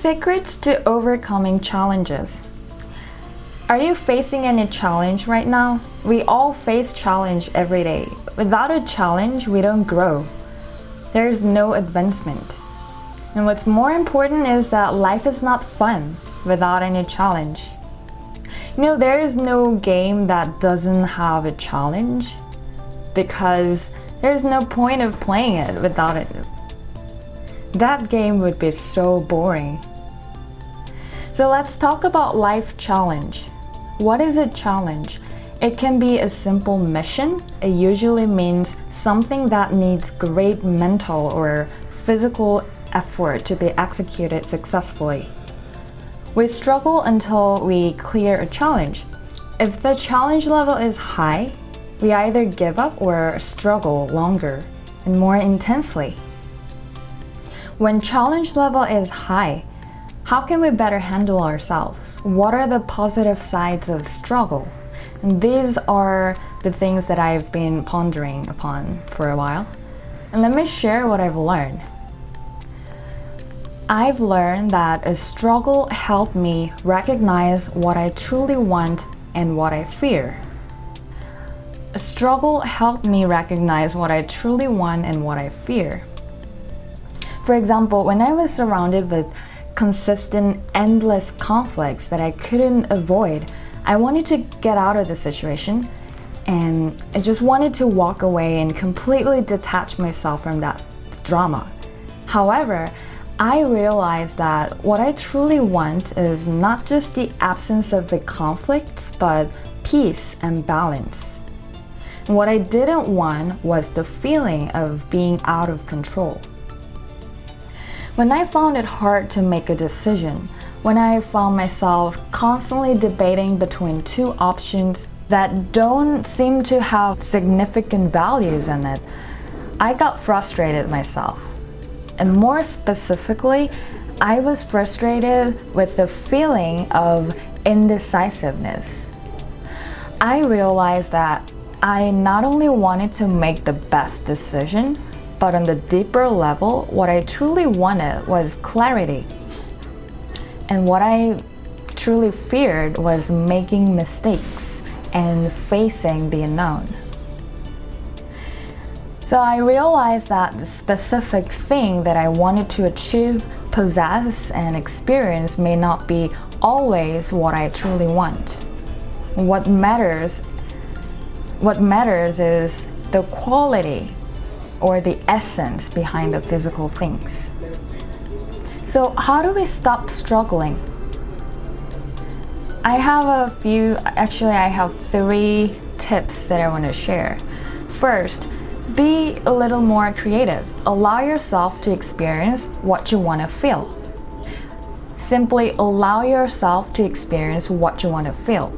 Secrets to overcoming challenges. Are you facing any challenge right now? We all face challenge every day. Without a challenge, we don't grow. There is no advancement. And what's more important is that life is not fun without any challenge. There is no game that doesn't have a challenge because there's no point of playing it without it. That game would be so boring. So let's talk about life challenge. What is a challenge? It can be a simple mission. It usually means something that needs great mental or physical effort to be executed successfully. We struggle until we clear a challenge. If the challenge level is high, we either give up or struggle longer and more intensely. When challenge level is high, how can we better handle ourselves? What are the positive sides of struggle? And these are the things that I've been pondering upon for a while. And let me share what I've learned. I've learned that a struggle helped me recognize what I truly want and what I fear. A struggle helped me recognize what I truly want and what I fear. For example, when I was surrounded with consistent, endless conflicts that I couldn't avoid, I wanted to get out of the situation and I just wanted to walk away and completely detach myself from that drama. However, I realized that what I truly want is not just the absence of the conflicts, but peace and balance. And what I didn't want was the feeling of being out of control. When I found it hard to make a decision, when I found myself constantly debating between two options that don't seem to have significant values in it, I got frustrated myself. And more specifically, I was frustrated with the feeling of indecisiveness. I realized that I not only wanted to make the best decision, but on the deeper level, what I truly wanted was clarity. And what I truly feared was making mistakes and facing the unknown. So I realized that the specific thing that I wanted to achieve, possess, and experience may not be always what I truly want. What matters is the quality or the essence behind the physical things. So how do we stop struggling? I have three tips that I want to share. First, be a little more creative. Allow yourself to experience what you want to feel. Simply allow yourself to experience what you want to feel.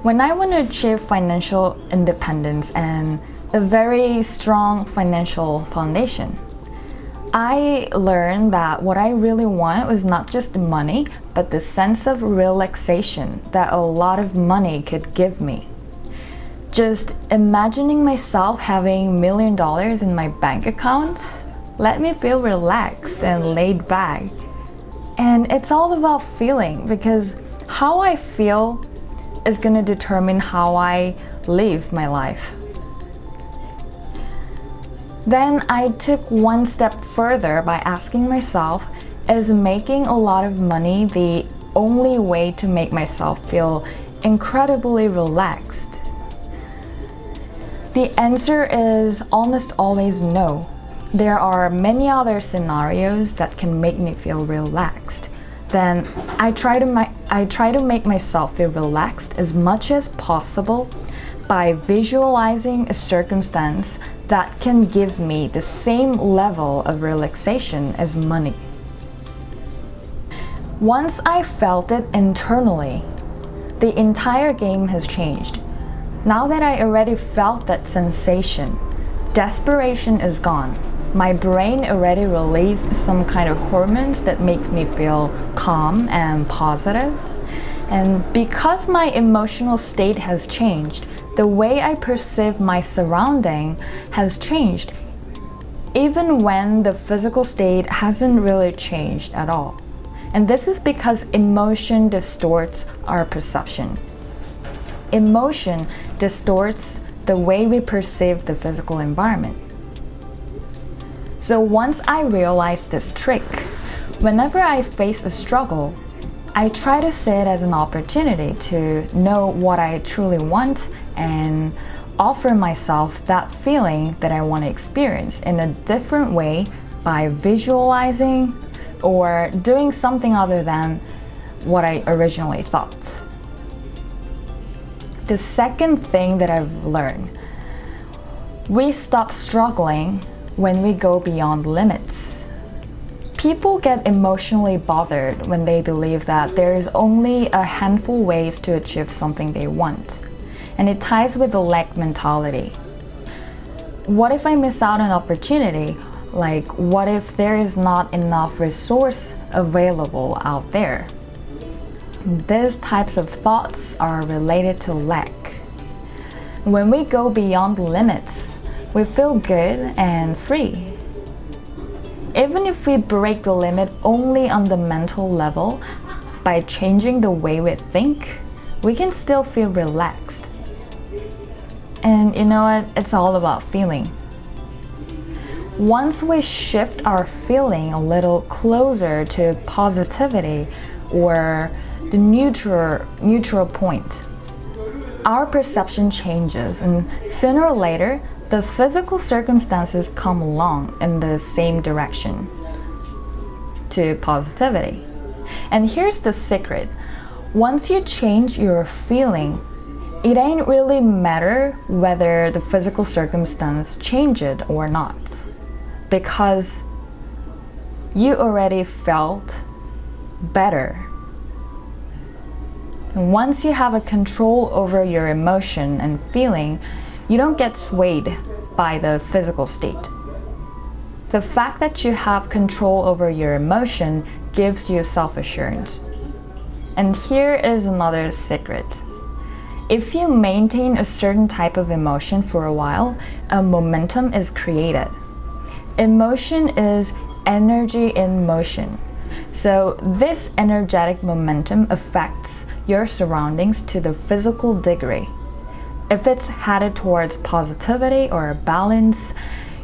When I want to achieve financial independence and a very strong financial foundation, I learned that what I really want was not just money, but the sense of relaxation that a lot of money could give me. Just imagining myself having $1 million in my bank account let me feel relaxed and laid back. And it's all about feeling, because how I feel is going to determine how I live my life. Then I took one step further by asking myself, is making a lot of money the only way to make myself feel incredibly relaxed? The answer is almost always no. There are many other scenarios that can make me feel relaxed. Then I try to make myself feel relaxed as much as possible by visualizing a circumstance that can give me the same level of relaxation as money. Once I felt it internally, the entire game has changed. Now that I already felt that sensation, desperation is gone. My brain already released some kind of hormones that makes me feel calm and positive. And because my emotional state has changed, the way I perceive my surrounding has changed, even when the physical state hasn't really changed at all. And this is because emotion distorts our perception. Emotion distorts the way we perceive the physical environment. So once I realized this trick, whenever I face a struggle, I try to see it as an opportunity to know what I truly want and offer myself that feeling that I want to experience in a different way by visualizing or doing something other than what I originally thought. The second thing that I've learned, we stop struggling when we go beyond limits. People get emotionally bothered when they believe that there is only a handful ways to achieve something they want. And it ties with the lack mentality. What if I miss out on an opportunity? Like, what if there is not enough resource available out there? These types of thoughts are related to lack. When we go beyond limits, we feel good and free. Even if we break the limit only on the mental level, by changing the way we think, we can still feel relaxed. And you know what? It's all about feeling. Once we shift our feeling a little closer to positivity or the neutral point, our perception changes, and sooner or later, the physical circumstances come along in the same direction to positivity. And here's the secret. Once you change your feeling, it ain't really matter whether the physical circumstance change it or not, because you already felt better. And once you have a control over your emotion and feeling, you don't get swayed by the physical state. The fact that you have control over your emotion gives you self-assurance. And here is another secret. If you maintain a certain type of emotion for a while, a momentum is created. Emotion is energy in motion. So this energetic momentum affects your surroundings to the physical degree. If it's headed towards positivity or balance,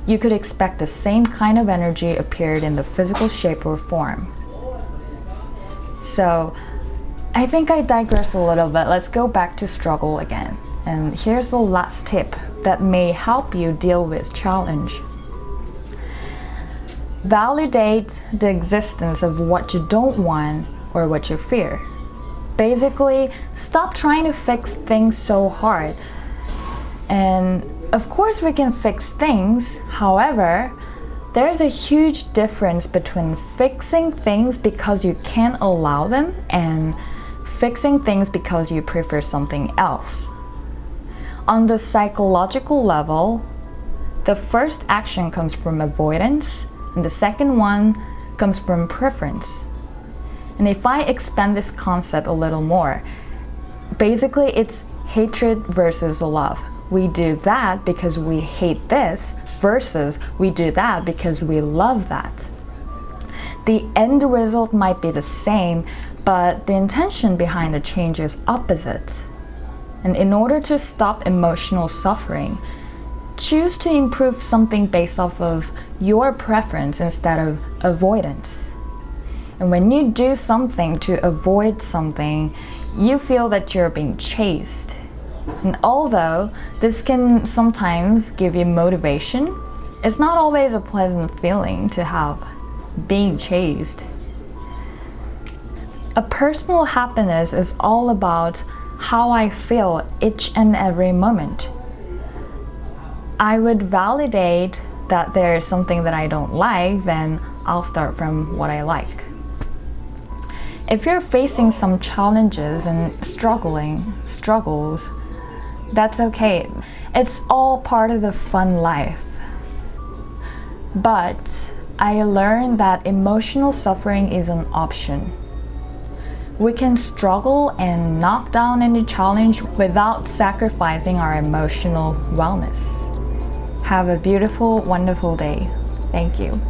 you could expect the same kind of energy appeared in the physical shape or form. So I think I digress a little bit. Let's go back to struggle again. And here's the last tip that may help you deal with challenge. Validate the existence of what you don't want or what you fear. Basically, stop trying to fix things so hard. And of course we can fix things, however, there's a huge difference between fixing things because you can't allow them and fixing things because you prefer something else. On the psychological level, the first action comes from avoidance, and the second one comes from preference. And if I expand this concept a little more, basically it's hatred versus love. We do that because we hate this versus we do that because we love that. The end result might be the same, but the intention behind the change is opposite. And in order to stop emotional suffering, choose to improve something based off of your preference instead of avoidance. And when you do something to avoid something, you feel that you're being chased. And although this can sometimes give you motivation, it's not always a pleasant feeling to have being chased. A personal happiness is all about how I feel each and every moment. I would validate that there is something that I don't like, then I'll start from what I like. If you're facing some challenges and struggles, that's okay. It's all part of the fun life. But I learned that emotional suffering is an option. We can struggle and knock down any challenge without sacrificing our emotional wellness. Have a beautiful, wonderful day. Thank you.